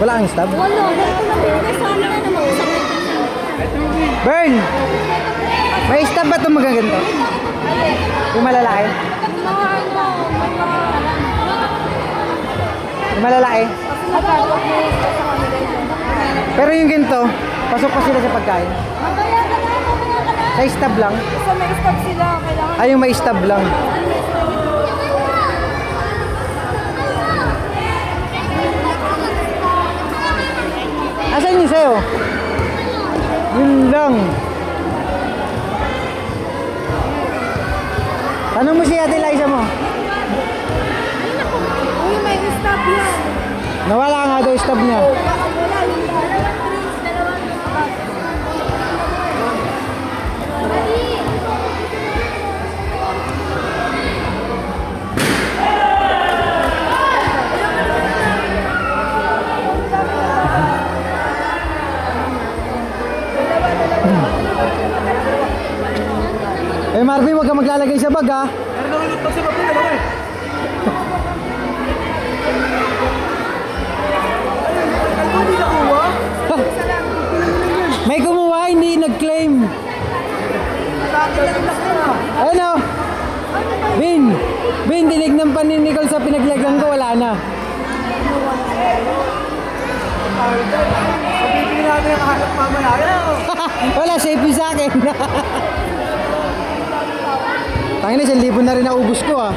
Wala kang stab? Wala, ganito lang binigay sa amin na mag-usap. Burn! May stab ba itong magaganto? Yung malalaki? Mga ano, mga... Yung malalaki? Nagkakot mo sa kanila yun. Pero yung ganito, pasok pa sila sa pagkain. Mamaya ka na, mamaya ka na. Sa stab lang? Basta may stop sila, kailangan... Ay, yung may stab lang. Asan yung sayo? Yun lang. Tanong mo si Ate Liza mo. Uy, may stop yan. Nawala nga daw yung stab niya. Eh Marvin, huwag ka maglalagay sa bag ha. Pero nalulot pa sa bako, dalawa eh. Ano hindi nakuha? May kumuha, hindi nag-claim. Ano? Bin, tinignan pa ni Nicole sa pinaglagyan ko, wala na. Bibili natin ang hanap mamaya. Wala, safe yun sa akin. Tangin na, 1,000 na rin naubos ko ah.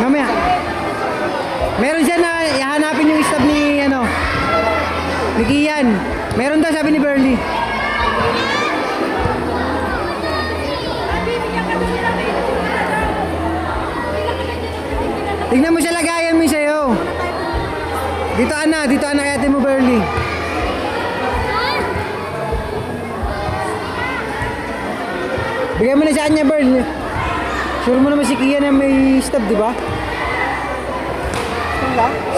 Mamaya. Meron siya na ihanapin yung stab ni ano. Ni Kian. Meron daw sabi ni Burley. Tignan mo siya, lagayan mo yung sayo. Dito ana kay ate mo Burley. Bigyan mo na sa kanya Burley. Sure mo naman si Kian na may stab, di ba?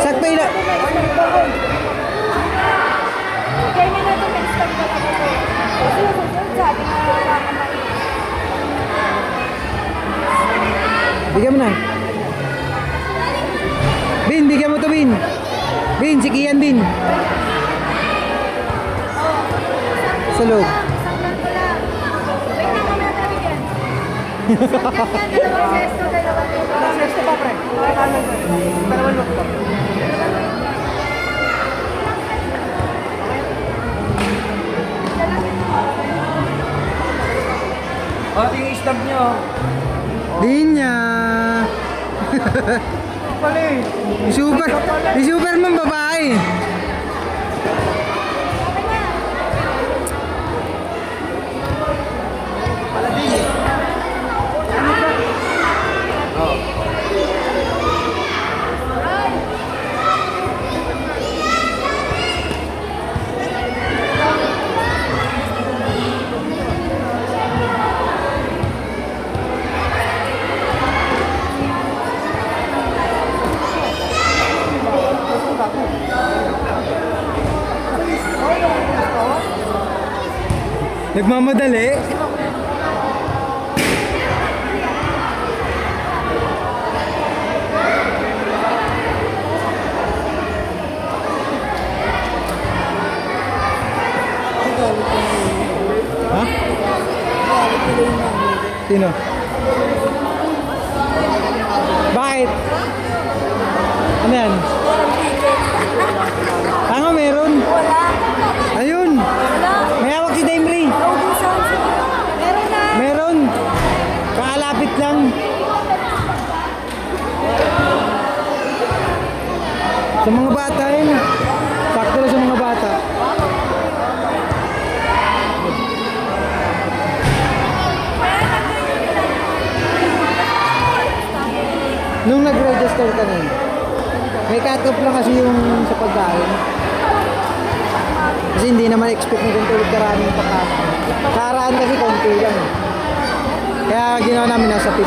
Sakto ila. Kaya nga natin may stop talaga ko. Kasi susunod sabi nga wala ka na. Bigyan mo na. Bin, bigyan mo to Bin. Bin, si Kian Bin. Sa loob. Saklan ko lang. Wait na, mamaya tayo bigyan. Saklan yan, dalawang sesto, dalawang sesto. Next pa, pre. Dalawa lot pa. Ate yung stab niyo. Di niya. Pala eh. Yung Superman babae. Nagmamadali. Ha? Sino? Bakit? Ano yan? Tanga meron. Wala. Ayun. Wala. May hawak si Daimri. Naubusan sila. Meron na. Meron. Kakalapit lang. Sa mga bata yun. Sakto lang sa mga bata. Nung nag-register ka nun, may cut-off lang kasi yung sa pagkain. Kasi hindi naman expect na ganito ulit karaming pagkain. Karaan kasi konti lang. Kaya ginawa namin nasa 50.